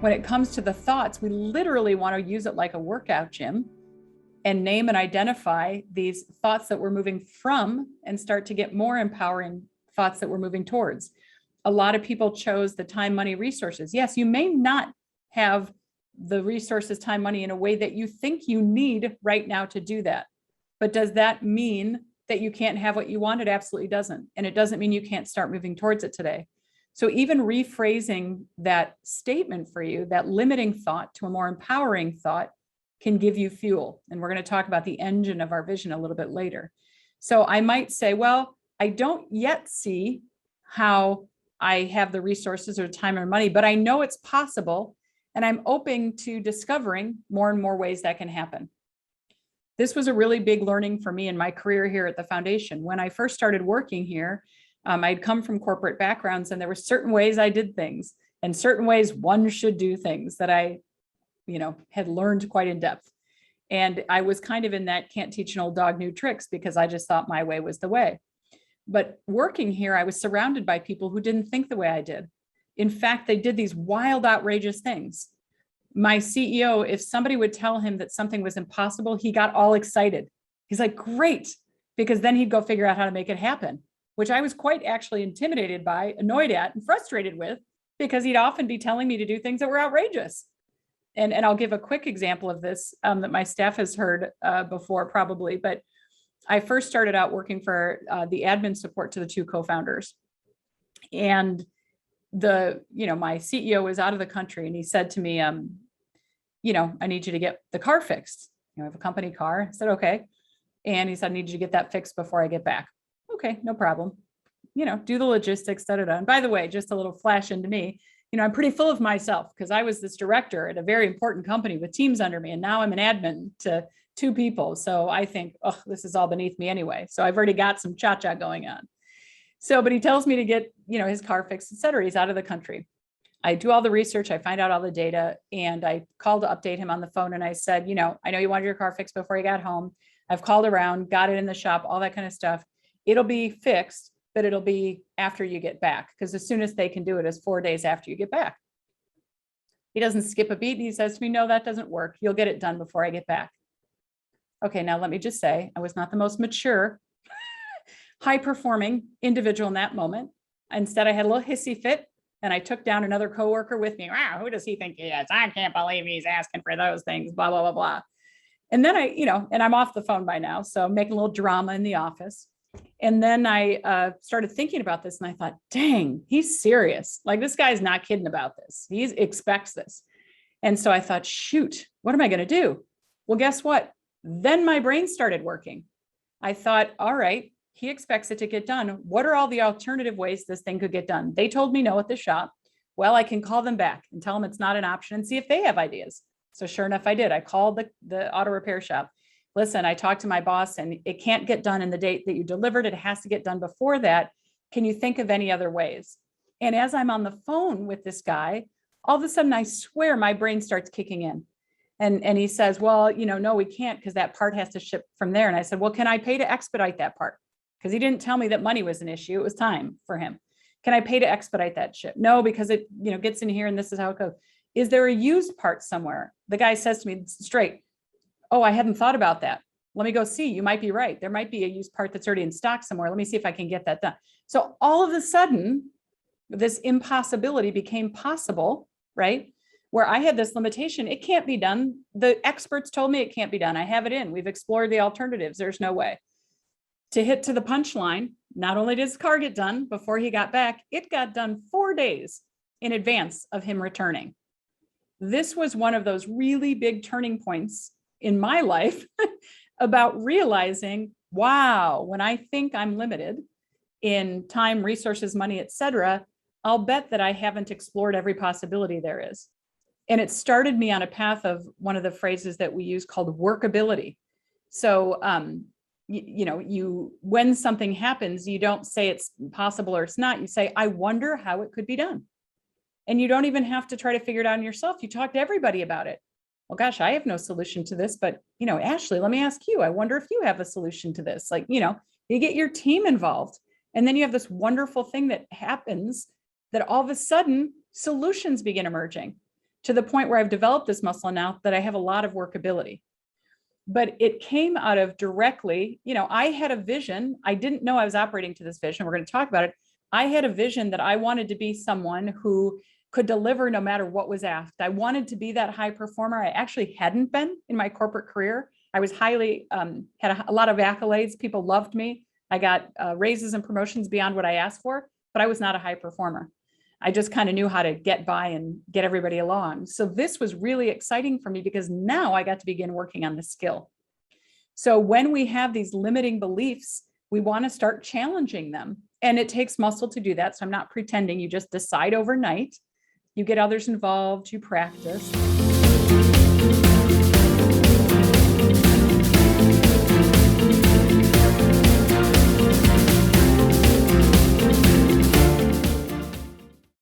When it comes to the thoughts, we literally want to use it like a workout gym and name and identify these thoughts that we're moving from and start to get more empowering thoughts that we're moving towards. A lot of people chose the time, money, resources. Yes, you may not have the resources, time, money in a way that you think you need right now to do that. But does that mean that you can't have what you want? It absolutely doesn't. And it doesn't mean you can't start moving towards it today. So even rephrasing that statement for you, that limiting thought to a more empowering thought, can give you fuel. And we're going to talk about the engine of our vision a little bit later. So I might say, well, I don't yet see how I have the resources or time or money, but I know it's possible. And I'm open to discovering more and more ways that can happen. This was a really big learning for me in my career here at the foundation. When I first started working here, I'd come from corporate backgrounds, and there were certain ways I did things and certain ways one should do things that I, had learned quite in depth. And I was kind of in that can't teach an old dog new tricks, because I just thought my way was the way. But working here, I was surrounded by people who didn't think the way I did. In fact, they did these wild, outrageous things. My CEO, if somebody would tell him that something was impossible, he got all excited. He's like, great, because then he'd go figure out how to make it happen, which I was quite actually intimidated by, annoyed at, and frustrated with, because he'd often be telling me to do things that were outrageous. And I'll give a quick example of this that my staff has heard before probably, but I first started out working for the admin support to the two co-founders. And my CEO was out of the country, and he said to me, I need you to get the car fixed. I have a company car. I said, okay. And he said, I need you to get that fixed before I get back. Okay, no problem. Do the logistics, da-da-da. And by the way, just a little flash into me, I'm pretty full of myself, because I was this director at a very important company with teams under me. And now I'm an admin to two people. So I think, oh, this is all beneath me anyway. So I've already got some cha-cha going on. So, but he tells me to get, his car fixed, et cetera. He's out of the country. I do all the research. I find out all the data, and I called to update him on the phone. And I said, I know you wanted your car fixed before you got home. I've called around, got it in the shop, all that kind of stuff. It'll be fixed, but it'll be after you get back, because as soon as they can do it is 4 days after you get back. He doesn't skip a beat. And he says to me, no, that doesn't work. You'll get it done before I get back. Okay, now let me just say, I was not the most mature, high-performing individual in that moment. Instead, I had a little hissy fit, and I took down another coworker with me. Wow, who does he think he is? I can't believe he's asking for those things, blah, blah, blah, blah. And then and I'm off the phone by now, so I'm making a little drama in the office. And then I started thinking about this, and I thought, dang, he's serious. Like, this guy's not kidding about this. He expects this. And so I thought, shoot, what am I going to do? Well, guess what? Then my brain started working. I thought, all right, he expects it to get done. What are all the alternative ways this thing could get done? They told me no at the shop. Well, I can call them back and tell them it's not an option and see if they have ideas. So sure enough, I did. I called the auto repair shop. Listen, I talked to my boss, and it can't get done in the date that you delivered. It has to get done before that. Can you think of any other ways? And as I'm on the phone with this guy, all of a sudden, I swear my brain starts kicking in. And he says, well, no, we can't, because that part has to ship from there. And I said, well, can I pay to expedite that part? Because he didn't tell me that money was an issue. It was time for him. Can I pay to expedite that ship? No, because it gets in here, and this is how it goes. Is there a used part somewhere? The guy says to me straight, oh, I hadn't thought about that. Let me go see. You might be right. There might be a used part that's already in stock somewhere. Let me see if I can get that done. So all of a sudden, this impossibility became possible, right? Where I had this limitation. It can't be done. The experts told me it can't be done. I have it in. We've explored the alternatives. There's no way. To hit to the punchline, not only did his car get done before he got back, it got done 4 days in advance of him returning. This was one of those really big turning points in my life about realizing, wow, when I think I'm limited in time, resources, money, et cetera, I'll bet that I haven't explored every possibility there is. And it started me on a path of one of the phrases that we use called workability. So, when something happens, you don't say it's possible or it's not. You say, I wonder how it could be done. And you don't even have to try to figure it out on yourself. You talk to everybody about it. Well, gosh, I have no solution to this, but, Ashley, let me ask you, I wonder if you have a solution to this. Like, you get your team involved, and then you have this wonderful thing that happens that all of a sudden solutions begin emerging. to the point where I've developed this muscle now that I have a lot of workability. But it came out of directly, I had a vision. I didn't know I was operating to this vision. We're going to talk about it. I had a vision that I wanted to be someone who could deliver no matter what was asked. I wanted to be that high performer. I actually hadn't been in my corporate career. I was highly, had a lot of accolades. People loved me. I got raises and promotions beyond what I asked for, but I was not a high performer. I just kind of knew how to get by and get everybody along. So this was really exciting for me because now I got to begin working on the skill. So when we have these limiting beliefs, we want to start challenging them. And it takes muscle to do that. So I'm not pretending. You just decide overnight. You get others involved, you practice.